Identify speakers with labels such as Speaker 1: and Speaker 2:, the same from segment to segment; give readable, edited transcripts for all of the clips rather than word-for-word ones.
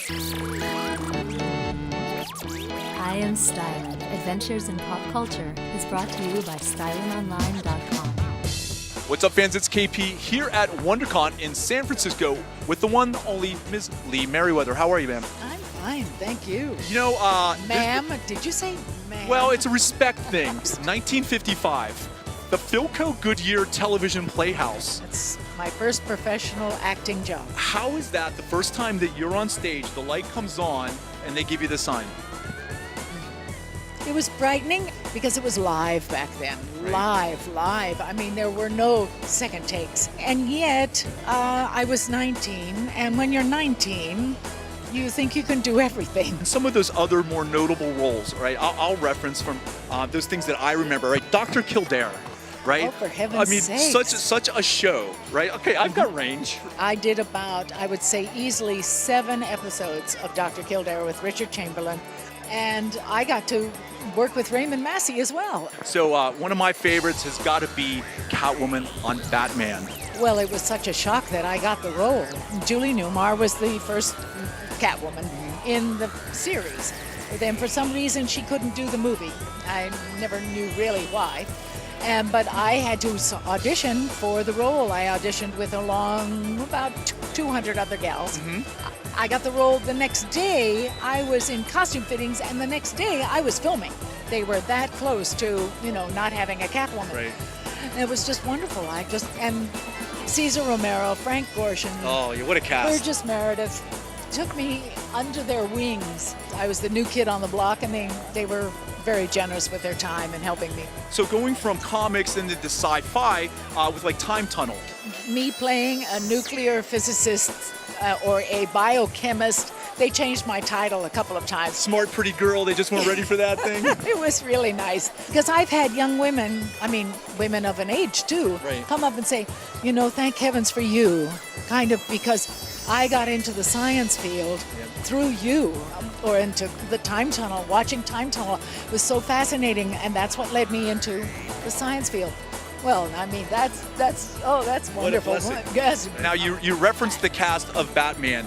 Speaker 1: I Am Stylin. Adventures in Pop Culture is brought to you by StylinOnline.com.
Speaker 2: What's up, fans? It's KP here at WonderCon in San Francisco with the one, the only Ms. Lee Meriwether. How are you, ma'am?
Speaker 3: I'm fine, thank you.
Speaker 2: You know,
Speaker 3: Ma'am? Did you say ma'am?
Speaker 2: well, it's a respect thing. 1955, the Philco Goodyear Television Playhouse.
Speaker 3: It's my first professional acting job.
Speaker 2: How is that the first time that you're on stage, the light comes on, and they give you the sign?
Speaker 3: It was frightening because it was live back then.
Speaker 2: Right.
Speaker 3: Live. I mean, there were no second takes. And yet, I was 19, and when you're 19, you think you can do everything.
Speaker 2: Some of those other more notable roles, right? I'll reference from those things that I remember, right? Dr. Kildare, right?
Speaker 3: Oh, for heaven's
Speaker 2: sakes. such a show, right? Okay, I've got range.
Speaker 3: I did about, I would say, easily 7 episodes of Dr. Kildare with Richard Chamberlain, and I got to work with Raymond Massey as well.
Speaker 2: So one of my favorites has got to be Catwoman on Batman.
Speaker 3: Well, it was such a shock that I got the role. Julie Newmar was the first Catwoman in the series. But then for some reason she couldn't do the movie. I never knew really why. But I had to audition for the role. I auditioned with along about 200 other gals. I got the role the next day. I was in costume fittings, and the next day I was filming. They were that close to, not having a Catwoman.
Speaker 2: Right.
Speaker 3: And it was just wonderful. And Cesar Romero, Frank Gorshin,
Speaker 2: Oh, yeah, what a cast.
Speaker 3: Burgess Meredith took me under their wings. I was the new kid on the block, and they were very generous with their time and helping me.
Speaker 2: So going from comics into the sci-fi with like Time Tunnel.
Speaker 3: Me playing a nuclear physicist or a biochemist. They changed my title a couple of times.
Speaker 2: Smart, pretty girl, they just weren't ready for that thing.
Speaker 3: It was really nice because I've had young women, women of an age too,
Speaker 2: Right.
Speaker 3: come up and say, thank heavens for you, kind of because I got into the science field through you, or into the Time Tunnel. Watching Time Tunnel was so fascinating, and that's what led me into the science field. Well, that's wonderful.
Speaker 2: blessing.
Speaker 3: Yes.
Speaker 2: Now you referenced the cast of Batman.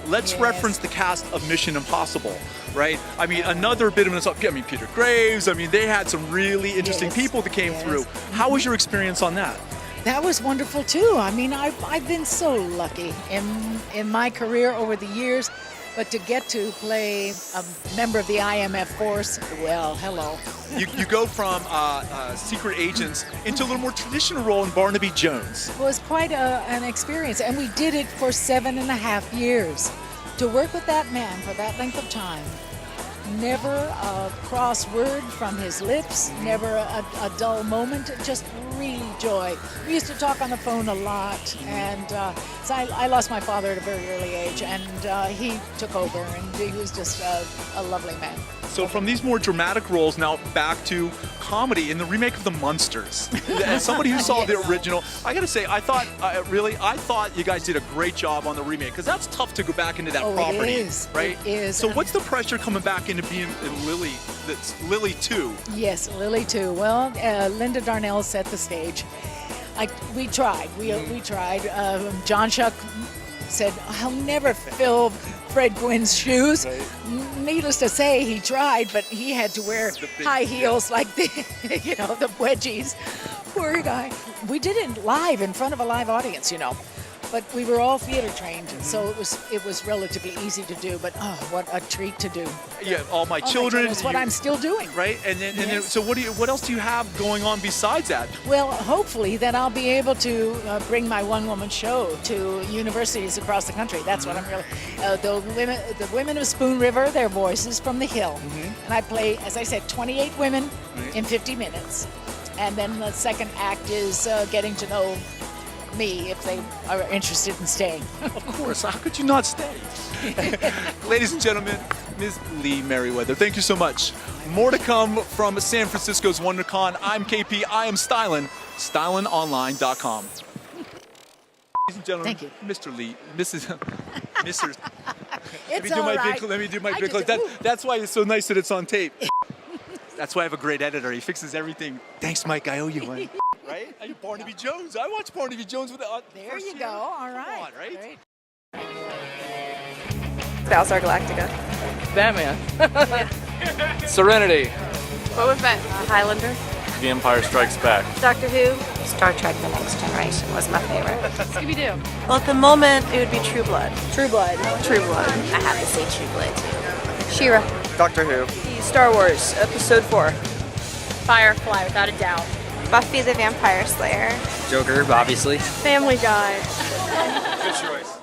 Speaker 2: Let's
Speaker 3: Yes.
Speaker 2: reference the cast of Mission Impossible, right? Another bit of an assault. Peter Graves. They had some really interesting
Speaker 3: Yes.
Speaker 2: people that came
Speaker 3: Yes.
Speaker 2: through. How was your experience on that?
Speaker 3: That was wonderful too. I've been so lucky in my career over the years, but to get to play a member of the IMF force, well, hello.
Speaker 2: You go from secret agents into a little more traditional role in Barnaby Jones.
Speaker 3: It was quite an experience, and we did it for 7.5 years. To work with that man for that length of time, never a cross word from his lips, never a dull moment, just really joy. We used to talk on the phone a lot, and so I lost my father at a very early age, and he took over, and he was just a lovely man.
Speaker 2: So from these more dramatic roles now back to comedy in the remake of the Munsters. As somebody who saw the original, I gotta say, I thought you guys did a great job on the remake, because that's tough to go back into that property,
Speaker 3: it is.
Speaker 2: right?
Speaker 3: It is.
Speaker 2: So what's the pressure coming back into being in Lily? That's Lily 2.
Speaker 3: Yes, Lily too. Well, Linda Darnell set the stage. We tried. We tried. John Schuck said, "I'll never fill Fred Gwynn's shoes."
Speaker 2: Right.
Speaker 3: Needless to say, he tried, but he had to wear
Speaker 2: The big-
Speaker 3: high heels like the wedgies. Poor guy. We did it live in front of a live audience, But we were all theater trained, so it was relatively easy to do. But what a treat to do!
Speaker 2: Yeah, all my children.
Speaker 3: It's what I'm still doing.
Speaker 2: Right, and then
Speaker 3: Yes.
Speaker 2: so what else do you have going on besides that?
Speaker 3: Well, hopefully that I'll be able to bring my one-woman show to universities across the country. That's what I'm really. The women of Spoon River, their voices from the Hill, and I play, as I said, 28 women in 50 minutes, and then the second act is getting to know me if they are interested in staying.
Speaker 2: Of course, how could you not stay? Ladies and gentlemen, Ms. Lee Meriwether, thank you so much. More to come from San Francisco's WonderCon. I'm KP, I am Stylin, StylinOnline.com. Ladies and gentlemen,
Speaker 3: Thank you.
Speaker 2: Mr. Lee, Mrs. Mr.
Speaker 3: It's all right.
Speaker 2: Let me do my
Speaker 3: I
Speaker 2: big
Speaker 3: just-
Speaker 2: close.
Speaker 3: ooh.
Speaker 2: That's why it's so nice that it's on tape. That's why I have a great editor. He fixes everything. Thanks, Mike. I owe you one. Right? Barnaby Jones. I watched Barnaby Jones with the
Speaker 3: There
Speaker 2: first
Speaker 3: you
Speaker 2: year.
Speaker 3: go. All
Speaker 2: Come
Speaker 3: right.
Speaker 2: on, right?
Speaker 3: Great.
Speaker 4: Battlestar Galactica.
Speaker 5: Batman. Serenity.
Speaker 4: What was that? Highlander.
Speaker 5: The Empire Strikes Back.
Speaker 4: Doctor Who.
Speaker 6: Star Trek The Next Generation was my favorite.
Speaker 4: Scooby-Doo.
Speaker 6: Well, at the moment, it would be True Blood.
Speaker 4: True Blood.
Speaker 6: True Blood. I have to say True Blood, too.
Speaker 4: She-Ra.
Speaker 7: Doctor Who.
Speaker 4: Star Wars, Episode 4.
Speaker 8: Firefly, without a doubt.
Speaker 4: Buffy the Vampire Slayer.
Speaker 7: Joker, obviously.
Speaker 4: Family Guy.
Speaker 7: Good choice.